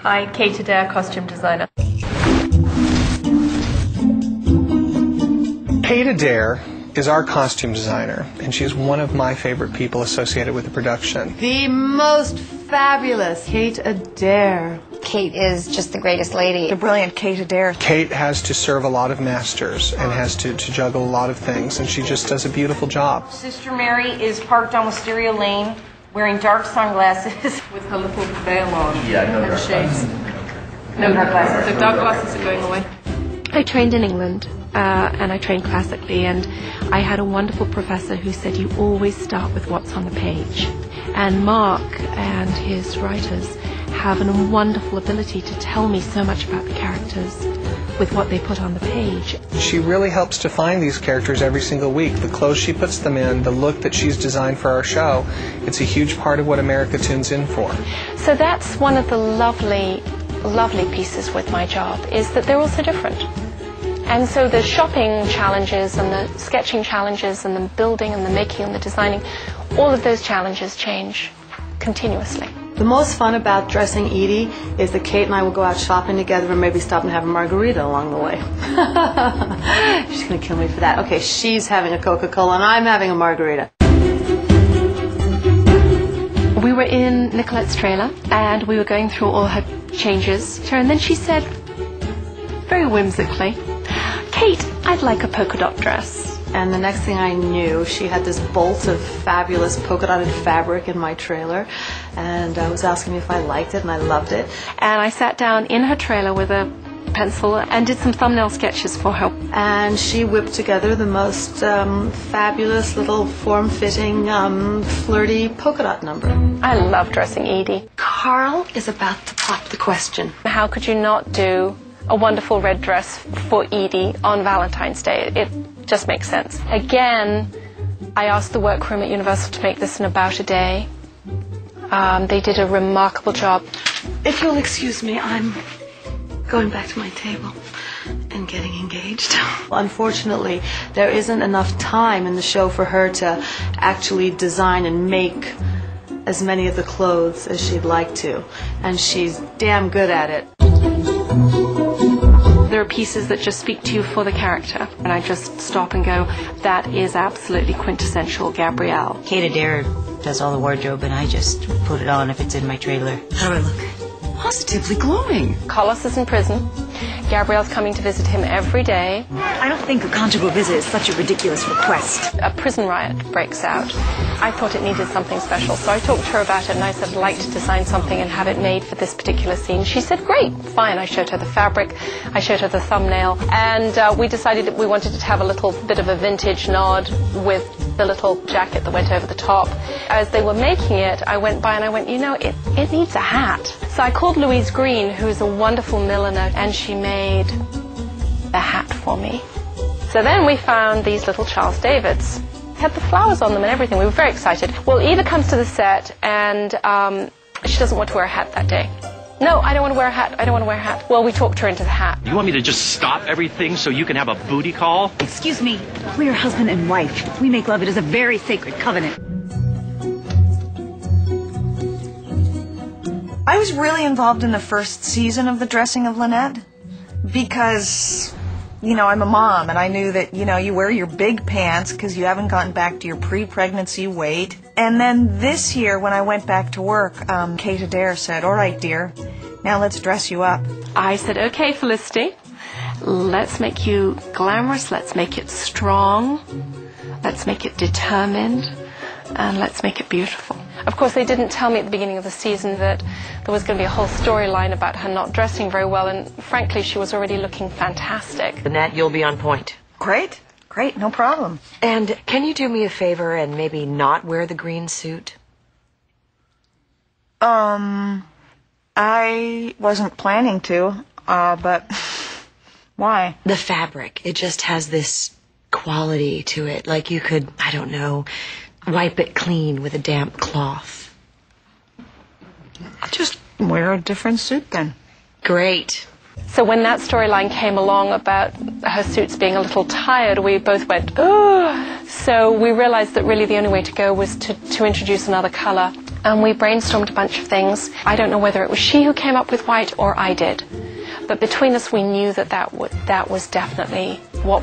Hi, Kate Adair, costume designer. Kate Adair is our costume designer, and she's one of my favorite people associated with the production. The most fabulous Kate Adair. Kate is just the greatest lady. The brilliant Kate Adair. Kate has to serve a lot of masters and has to juggle a lot of things, and she just does a beautiful job. Sister Mary is parked on Wisteria Lane, wearing dark sunglasses with her little veil on. Yeah, no dark shades. No dark glasses. The dark glasses are going away. I trained in England, and I trained classically, and I had a wonderful professor who said you always start with what's on the page. And Mark and his writers have a wonderful ability to tell me so much about the characters with what they put on the page. She really helps define these characters every single week. The clothes she puts them in, the look that she's designed for our show, it's a huge part of what America tunes in for. So that's one of the lovely pieces with my job, is that they're all so different. And so the shopping challenges and the sketching challenges and the building and the making and the designing, all of those challenges change continuously. The most fun about dressing Edie is that Kate and I will go out shopping together and maybe stop and have a margarita along the way. She's going to kill me for that. Okay, she's having a Coca-Cola and I'm having a margarita. We were in Nicolette's trailer and we were going through all her changes. And then she said, very whimsically, Kate, I'd like a polka dot dress. And the next thing I knew, she had this bolt of fabulous polka dotted fabric in my trailer, and was asking me if I liked it, and I loved it. And I sat down in her trailer with a pencil and did some thumbnail sketches for her. And she whipped together the most fabulous little form-fitting, flirty polka dot number. I love dressing Edie. Carl is about to pop the question. How could you not do a wonderful red dress for Edie on Valentine's Day? It just makes sense. Again, I asked the workroom at Universal to make this in about a day. They did a remarkable job. If you'll excuse me, I'm going back to my table and getting engaged. Unfortunately, there isn't enough time in the show for her to actually design and make as many of the clothes as she'd like to, and she's damn good at it. There are pieces that just speak to you for the character, and I just stop and go, that is absolutely quintessential Gabrielle. Kate Adair does all the wardrobe, and I just put it on if it's in my trailer. How do I look? Positively glowing. Carlos is in prison. Gabrielle's coming to visit him every day. I don't think a conjugal visit is such a ridiculous request. A prison riot breaks out. I thought it needed something special, so I talked to her about it and I said I'd like to design something and have it made for this particular scene. She said, great, fine. I showed her the fabric, I showed her the thumbnail, and we decided that we wanted to have a little bit of a vintage nod with the little jacket that went over the top. As they were making it, I went by and I went, you know, it needs a hat. So I called Louise Green, who is a wonderful milliner, and she made a hat for me. So then we found these little Charles Davids. Had the flowers on them and everything. We were very excited. Well, Eva comes to the set and she doesn't want to wear a hat that day. No, I don't want to wear a hat. I don't want to wear a hat. Well, we talked her into the hat. You want me to just stop everything so you can have a booty call? Excuse me, we're husband and wife. We make love. It is a very sacred covenant. I was really involved in the first season of the dressing of Lynette because, you know, I'm a mom and I knew that, you know, you wear your big pants because you haven't gotten back to your pre-pregnancy weight. And then this year when I went back to work, Kate Adair said, all right, dear, now let's dress you up. I said, okay, Felicity, let's make you glamorous, let's make it strong, let's make it determined, and let's make it beautiful. Of course, they didn't tell me at the beginning of the season that there was going to be a whole storyline about her not dressing very well, and frankly, she was already looking fantastic. Lynette, you'll be on point. Great, great, no problem. And can you do me a favor and maybe not wear the green suit? I wasn't planning to, but why? The fabric, it just has this quality to it, like you could, I don't know, wipe it clean with a damp cloth. I'll just wear a different suit then. Great. So when that storyline came along about her suits being a little tired, we both went, oh. So we realized that really the only way to go was to introduce another color. and we brainstormed a bunch of things. I don't know whether it was she who came up with white or I did, but between us we knew that that was definitely